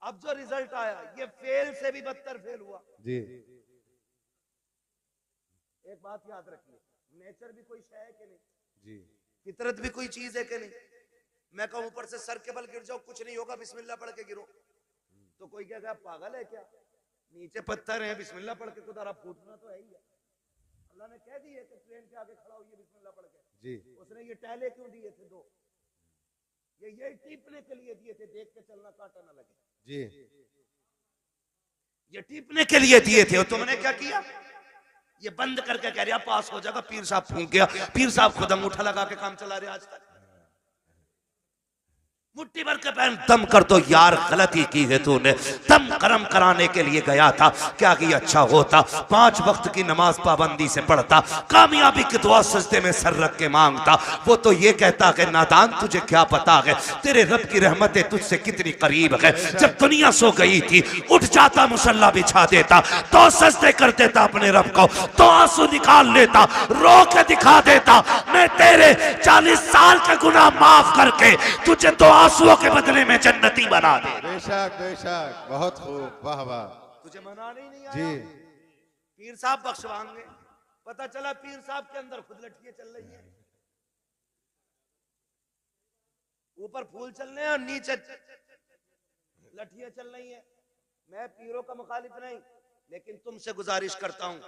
अब जो रिजल्ट आया ये फेल से भी बदतर फेल हुआ
जी।
एक बात याद रखिए, नेचर भी कोई शय है कि नहीं
जी।
फितरत भी कोई चीज है कि नहीं। मैं कहूं ऊपर से सर के बल गिर जाओ, कुछ नहीं होगा, बिस्मिल्लाह पढ़ के गिरो, तो कोई कहेगा पागल है क्या? नीचे पत्थर है, बिस्मिल्लाह पढ़ के खुदा फूटना तो है ही है। अल्लाह ने कह दी है कि ट्रेन के आगे खड़ा होइए बिस्मिल्लाह पढ़ के
जी।
उसने ये टहले क्यों दिए थे 2? ये टीपने के लिए दिए थे, देख के चलना कांटा ना लगे
जी।
ये टीपने के लिए दिए थे। और तुमने क्या किया? ये बंद करके कह रहा पास हो जाएगा, पीर साहब फूंक गया, पीर साहब खुद अंगूठा लगा के काम चला रहे आज तक। मुट्ठी भर के पहन दम कर दो यार, गलती की है तूने। दम करम कराने के लिए गया था, क्या कि अच्छा होता 5 वक्त की नमाज पाबंदी से पढ़ता, कामयाबी की दुआ सजदे में सर रख के मांगता। वो तो ये कहता है नादान तुझे क्या पता है तेरे रब की रहमतें तुझसे कितनी करीब है। जब दुनिया सो गई थी उठ जाता, मुसल्ला बिछा देता, तो सजदे कर देता अपने रब को, तो आंसू निकाल लेता, रो के दिखा देता मैं तेरे 40 साल के गुनाह माफ करके तुझे तो आंसुओं के बदले में जन्नती बना दे।
बेशक बेशक, बहुत खूब, वाह वाह।
तुझे मनाने ही नहीं आया
जी।
पीर साहब बख्शवाएंगे, पता चला पीर साहब के अंदर खुद लठियां चल रही है, ऊपर फूल चल रहे हैं और नीचे लठियां चल रही हैं। मैं पीरों का मुखालिफ नहीं, लेकिन तुमसे गुजारिश करता हूं,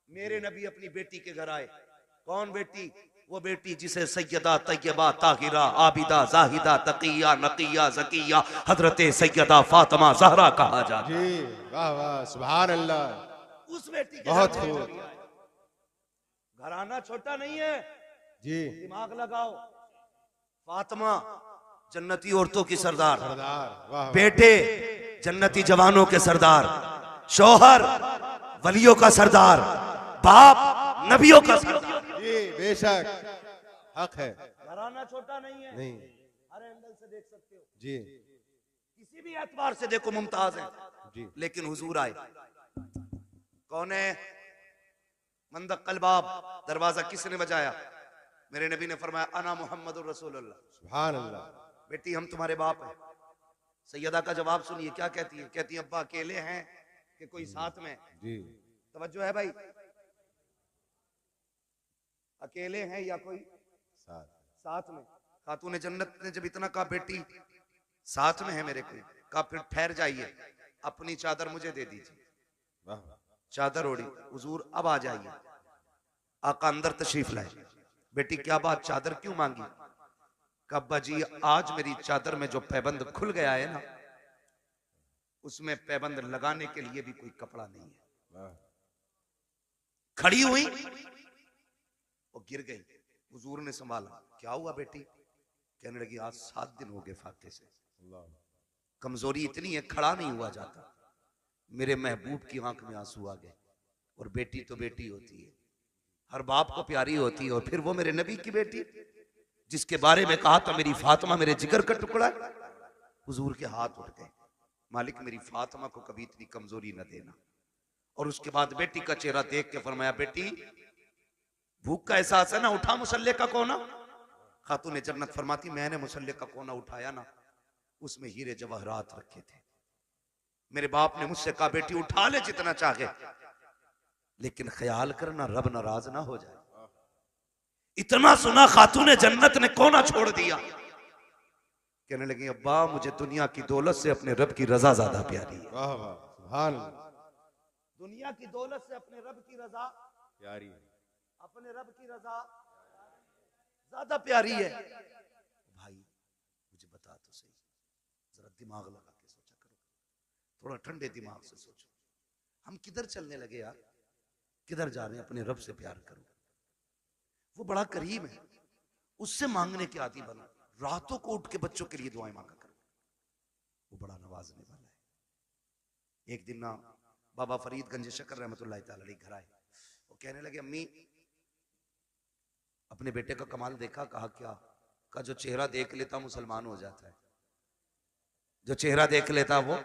मेरे नबी अपनी बेटी के घर आए। कौन बेटी? वो बेटी जिसे सैयदा तैयबा ताहिरा आबिदा जाहिदा तकिया नकिया जकिया हजरत सैयदा फातिमा ज़हरा कहा जाता।
जी वाह वाह, सुभान अल्लाह।
उस बेटी के
बहुत
घर
खूब।
घराना छोटा नहीं है,
जी।
दिमाग लगाओ। फातिमा जन्नती औरतों की सरदार,
सरदार, वाह वाह।
बेटे जन्नती जवानों के सरदार, शौहर वलियों का सरदार, बाप नबियों का सरदार।
जी बेशक, हक है।
घराना छोटा नहीं है,
नहीं।
हर एंगल से देख सकते हो,
जी
किसी भी एतबार से देखो मुमताज है।
जी।
लेकिन हुजूर आए, कौन है? मंदक कलबाब, दरवाजा किसने बजाया? मेरे नबी ने फरमाया अना मुहम्मदुर रसूलुल्लाह।
सुभान अल्लाह।
बेटी हम तुम्हारे बाप हैं। सैयदा का जवाब सुनिए, क्या कहती है? कहती है अब्बा अकेले हैं कि कोई साथ में?
जी।
तवज्जो है भाई, अकेले हैं या कोई साथ में? खातून जन्नत ने जब इतना कहा बेटी साथ में है मेरे कोई, कहा फिर ठहर जाइए, अपनी चादर मुझे दे दीजिए।
वाह।
चादर ओढ़ी, हुजूर अब आ जाइए। आका अंदर तशरीफ लाए। बेटी क्या बात, चादर क्यों मांगी? कब्बा जी आज मेरी चादर में जो पैबंद खुल गया है ना, उसमें पैबंद लगाने के लिए भी कोई कपड़ा नहीं है।
वाह।
खड़ी हुई और गिर गई। हुजूर ने संभाला, क्या हुआ बेटी? कहने लगी आज 7 दिन हो गए फाते से, कमजोरी इतनी है खड़ा नहीं हुआ जाता। मेरे महबूब की आंख में आंसू आ गए। और बेटी तो बेटी होती है, हर बाप को प्यारी होती है, और फिर वो मेरे नबी की बेटी जिसके बारे में कहा था मेरी फातिमा मेरे जिगर का टुकड़ा है। हुजूर के हाथ उठ गए, मालिक मेरी फातिमा को कभी इतनी कमजोरी न देना। और उसके बाद बेटी का चेहरा देख के फरमाया बेटी भूख का एहसास है ना, उठा मुसल्ले का कोना। खातून जन्नत फरमाती मैंने मुसल्ले का कोना उठाया ना, उसमें हीरे जवाहरात रखे थे। मेरे बाप ने मुझसे कहा बेटी उठा ले जितना चाहे, लेकिन ख्याल करना रब नाराज ना हो जाए। इतना सुना खातून जन्नत ने कोना छोड़ दिया। कहने लगी अब्बा मुझे दुनिया की दौलत से अपने रब की रजा ज्यादा प्यारी है।
वाह वाह, सुभान अल्लाह।
दुनिया की दौलत से अपने रब की रजा
प्यारी है।
अपने रब की रजा ज्यादा प्यारी है। भाई मुझे बता तो सही, जरा दिमाग लगा के सोचा करो, थोड़ा ठंडे दिमाग से सोचो, हम किधर चलने लगे यार? किधर जा रहे हैं? अपने रब से प्यार करो, वो बड़ा करीम है, उससे मांगने के आदी बनो। रातों को उठ के बच्चों के लिए दुआएं मांगा करो, वो बड़ा नवाजने वाला है। एक दिन ना बाबा फरीदगंज शक्कर रहमतुल्लाह तआला अलैह घर आए, वो कहने लगे अम्मी अपने बेटे का कमाल देखा? कहा क्या? का जो चेहरा देख लेता मुसलमान हो जाता है, जो चेहरा देख लेता वो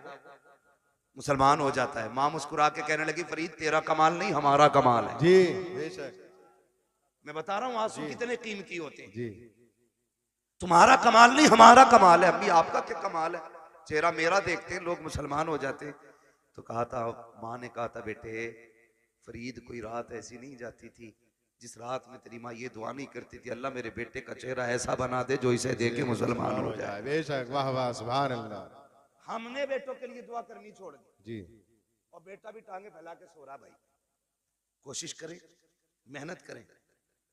मुसलमान हो जाता है। मां मुस्कुरा के कहने लगी फरीद तेरा कमाल नहीं हमारा कमाल है।
जी बेशक।
मैं बता रहा हूं आंसू कितने कीमती होते हैं।
जी।
तुम्हारा कमाल नहीं हमारा कमाल है। अम्मी आपका क्या कमाल है? चेहरा मेरा देखते हैं लोग मुसलमान हो जाते। तो कहा था, माँ ने कहा था बेटे फरीद कोई रात ऐसी नहीं जाती थी जिस रात में तेरी माँ ये दुआ नहीं करती थी अल्लाह मेरे बेटे का चेहरा ऐसा बना दे जो इसे देख के मुसलमान हो जाए।
बेशक, वाह वाह, सुभान अल्लाह।
हमने बेटों के लिए दुआ करनी छोड़ दी
जी।
और बेटा भी टांगे फैला के सो रहा। भाई कोशिश करें, मेहनत करें,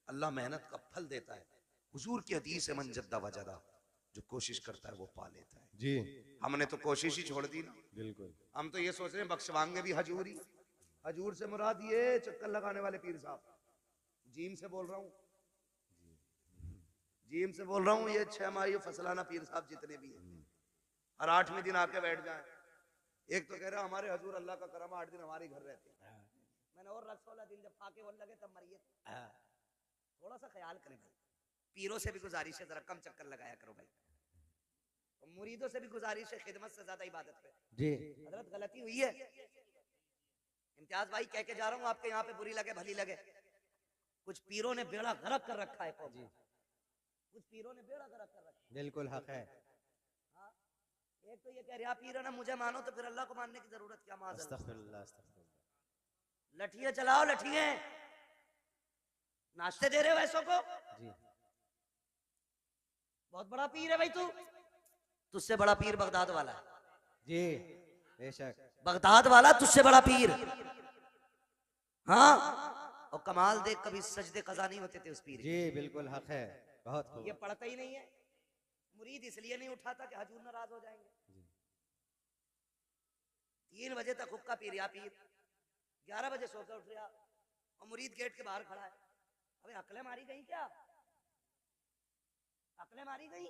अल्लाह मेहनत का फल देता है। हुजूर की हदीस है मन जद्दा वजदा, जो कोशिश करता है वो पा लेता है।
जी।
हमने तो कोशिश ही छोड़ दी ना।
बिल्कुल।
हम तो ये सोच रहे हैं बख्शवाएंगे भी हजूरी। हजूर से मुराद ये चक्कर लगाने वाले पीर साहब, जीम से बोल रहा हूं, जीम से बोल रहा हूँ, ये 6 माही फसलाना पीर साहब जितने भी हैं, हर 8वें दिन आके बैठ जाए। एक तो कह रहा हमारे हजूर अल्लाह का करम 8 दिन हमारे घर रहते हैं। मैंने और रख 16 दिन जब फाके होने लगे तब मरिए। थोड़ा सा ख्याल करें भाई, पीरों से भी गुजारिश है जरा कम चक्कर लगाया करो भाई, और मुरीदों से भी गुजारिश है खिदमत से ज्यादा इबादत पे।
जी
हजरत गलती हुई है, इम्तियाज भाई कह के जा रहा हूँ, आपके यहाँ पे बुरी लगे भली लगे, कुछ पीरों ने बेड़ा गर्क कर रखा है कौम, कुछ पीरों ने बेड़ा गर्क कर रखा है।
बिल्कुल हक है।
हाँ, एक तो ये कह रहा पीर है ना मुझे मानो, तो फिर अल्लाह को मानने की जरूरत क्या।
अस्तगफिरुल्लाह अस्तगफिरुल्लाह।
लठिए चलाओ, लठिए नाश्ते दे रहे हो ऐसों को।
जी
बहुत बड़ा पीर है भाई तू, तुझसे बड़ा पीर बगदाद वाला है।
जी बेशक,
बगदाद वाला तुझसे बड़ा पीर। हाँ, और कमाल देख कभी सजदे कज़ा नहीं होते थे उस पीर।
जी बिल्कुल हक है, बहुत खूब।
ये पढ़ता ही नहीं है, मुरीद इसलिए नहीं उठाता कि हजूर नाराज हो जाएंगे। 3 बजे तक हुक्का पी रहा पीर, 11 बजे सोकर उठ रहा, और मुरीद गेट के बाहर खड़ा है। अबे अकले मारी गई क्या, अकले मारी गई।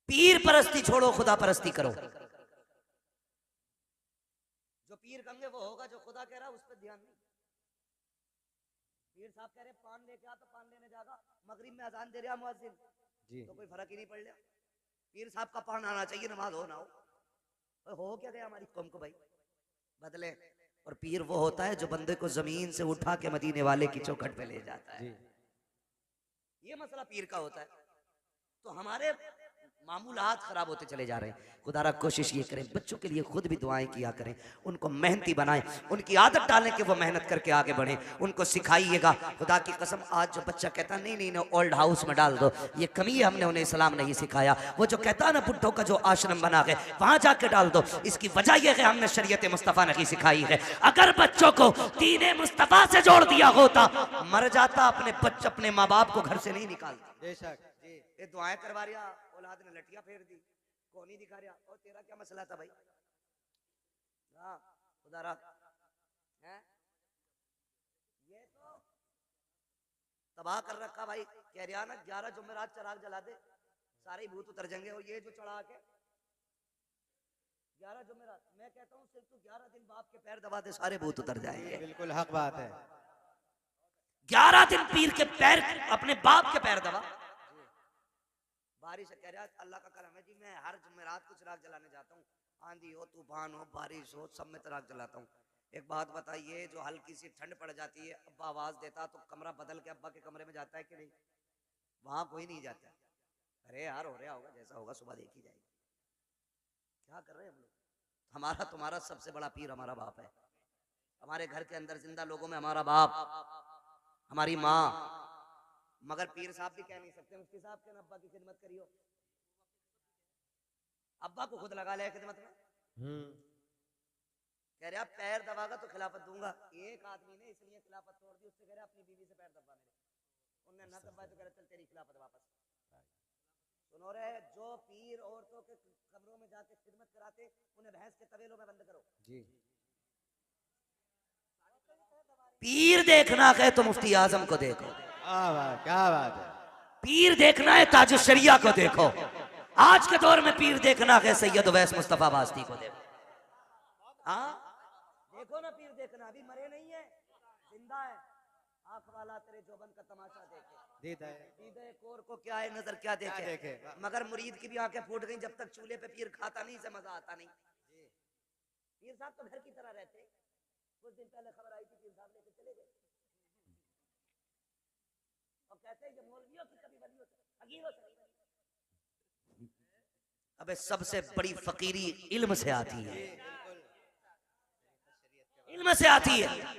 पीर परस्ती छोड़ो, खुदा परस्ती करो। जो पीर कहेंगे वो होगा, जो खुदा कह रहा है उस पर ध्यान नहीं। पीर साहब कह रहे पान लेके आ, तो पान लेने जागा, मगरिब में अजान दे रहा मुअज्जिन, तो कोई फर्क ही नहीं पड़ रहा। पीर साहब का पान आना चाहिए, नमाज हो ना हो क्या गया हमारी कौम को भाई, बदले। और पीर वो होता है जो बंदे को जमीन से उठा के मदीने वाले की चौखट पे ले जाता है। ये मसला पीर का होता है। तो हमारे मामूलात खराब होते चले जा रहे हैं। खुदारा कोशिश ये करें, बच्चों के लिए खुद भी दुआएं किया करें, उनको मेहनती बनाएं, उनकी आदत डालें कि वो मेहनत करके आगे बढ़े, उनको सिखाइएगा। खुदा की कसम, आज जो बच्चा कहता नहीं नहीं ना ओल्ड हाउस में डाल दो, ये कमी है, हमने उन्हें इस्लाम नहीं सिखाया। वो जो कहता है ना बुड्ढों का जो आश्रम बना है वहां जाके डाल दो, इसकी वजह यह है हमने शरीयत मुस्तफ़ा नहीं सिखाई है। अगर बच्चों को दीन मुस्तफ़ा से जोड़ दिया होता, मर जाता, अपने बच्चे अपने माँ बाप को घर से नहीं निकालता।
बेशक जी,
ये दुआएं करवा रहा, औलाद ने लठियां फेर दी, कौन ही दिखा रहा। और तेरा क्या मसला था भाई, हाँ खुदारा है ये तो तबाह कर रखा भाई। कह रहा ना 11 जुमेरात चिराग जला दे, सारे भूत उतर जाएंगे। और ये जो चढ़ा के 11 जुमेरात, मैं कहता हूँ सिर्फ तू 11 दिन बाप के पैर दबा दे, सारे भूत उतर जाएंगे।
बिल्कुल हक बात है।
11 दिन पीर के पैर, अपने बाप के पैर दबा। बारिश कह रहा अल्लाह का करम है जी, मैं हर जुमेरात को चिराग जलाने जाता हूँ, आंधी हो तूफान हो बारिश हो सब में चिराग जलाता हूँ। एक बात बताइए, जो हल्की सी ठंड पड़ जाती है, अब्बा आवाज देता तो कमरा बदल के अब्बा के कमरे में जाता है कि नहीं? वहां कोई नहीं जाता। अरे यार हो रहा होगा, जैसा होगा सुबह देखी जाएगी। क्या कर रहे हैं हम लोग? हमारा तुम्हारा सबसे बड़ा पीर हमारा बाप है। हमारे घर के अंदर जिंदा लोगों में हमारा बाप, हमारी माँ। मगर पीर साहब भी कह नहीं सकते मुफ्ती साहब के अब्बा की खिदमत करियो। अब्बा को खुद लगा ले खिदमत में। कह रहा पैर दबागा तो खिलाफत दूंगा। एक आदमी ने इसलिए खिलाफत तोड़ दी, उससे कह रहा अपनी बीवी से पैर दबाने दे, उन्होंने ना दबाए तो कह रहा चल तेरी खिलाफत वापस। सुनो रे, जो पीर औरतों के कमरों में जाके खिदमत कराते, उन्हें भैंस के तवेलों में बंद करो जी। पीर देखना है तो मुफ्ती आजम को देखो।
क्या बात है।
पीर देखना है ताज शरिया को देखो। आज के दौर में पीर देखना है सैयद उवैस मुस्तफा वास्ती को देखो। हाँ देखो ना, पीर देखना, अभी मरे नहीं है, जिंदा है। आंख वाला तेरे जोबन का तमाशा देखे, दीदे कोर को क्या है नजर क्या देखे। मगर मुरीद की भी आंखें फूट गई, जब तक चूल्हे पे पीर खाता नहीं से मजा आता नहीं। पीर साहब तो घर की तरह रहते। कुछ दिन पहले खबर आई थी पीर साहब लेके चले गए, और कहते हैं ये मौलवियों की कभी वलियों से फकीरों से नहीं। अबे सबसे बड़ी फकीरी इल्म से आती है, इल्म से आती है।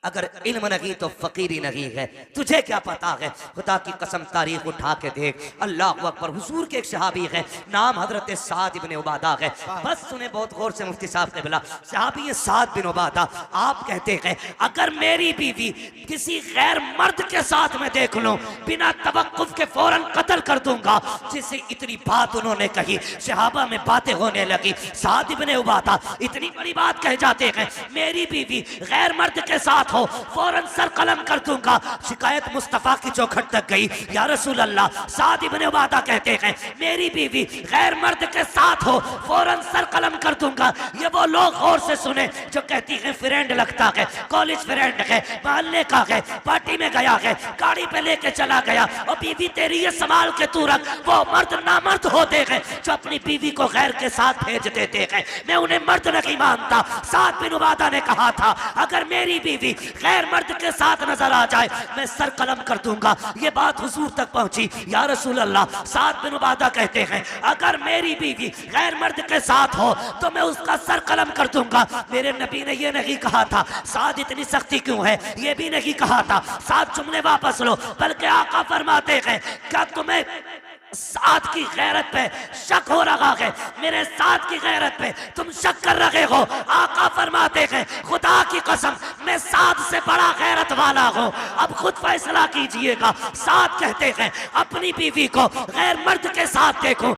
अगर इल्म नहीं तो फकीरी नहीं है। तुझे क्या पता है? खुदा की कसम तारीख उठा के देख। अल्लाह अकबर। हुजूर के एक सहाबी है, नाम हजरत साद इब्ने उबादा है। बस सुने बहुत गौर से मुफ्ती साहब के बिला। सहाबी है साद बिन उबादा। आप कहते हैं अगर मेरी बीवी किसी गैर मर्द के साथ में देख लूं, बिना तवक्कुफ के फौरन कत्ल कर दूंगा। जिसे इतनी बात उन्होंने कही, सहाबा में बातें होने लगी। साद इब्ने उबादा इतनी बड़ी बात कह जाते हैं, मेरी बीवी गैर मर्द के साथ
साथ हो फौरन सर कलम कर दूंगा। शिकायत मुस्तफ़ा की चौखट तक गई। या रसूल अल्लाह, साद इब्न उबादा कहते हैं मेरी बीवी गैर मर्द के साथ हो फौरन सर कलम कर दूंगा। ये वो लोग गौर से सुने जो कहती है फ्रेंड लगता है, कॉलेज फ्रेंड है, मोहल्ले का है, पार्टी में गया है, गाड़ी पे लेके चला गया और बीवी तेरी ये संभाल के तू रख। वो मर्द नामर्द होते हैं जो अपनी बीवी को गैर के साथ भेज देते हैं, मैं उन्हें मर्द नहीं मानता। साद बिन उबादा ने कहा था अगर मेरी बीवी गैर मर्द के साथ नजर आ जाए मैं सर कलम कर दूंगा। ये बात हुजूर तक पहुंची। या रसूल अल्लाह, साद बिन उबादा कहते हैं अगर मेरी बीवी गैर मर्द के साथ हो तो मैं उसका सर कलम कर दूंगा। मेरे नबी ने ये नहीं कहा था साद इतनी सख्ती क्यों है, ये भी नहीं कहा था साद जुमले वापस लो, बल्कि आका फरमाते हैं क्या तुम्हें साद की गैरत पे शक हो रहा है, मेरे साद की गैरत पे तुम शक कर रहे हो। आका फरमाते हैं खुदा की कसम मैं साद से बड़ा गैरत वाला हूं, अब खुद फैसला कीजिएगा। साद कहते हैं अपनी बीवी को गैर मर्द के साथ देखो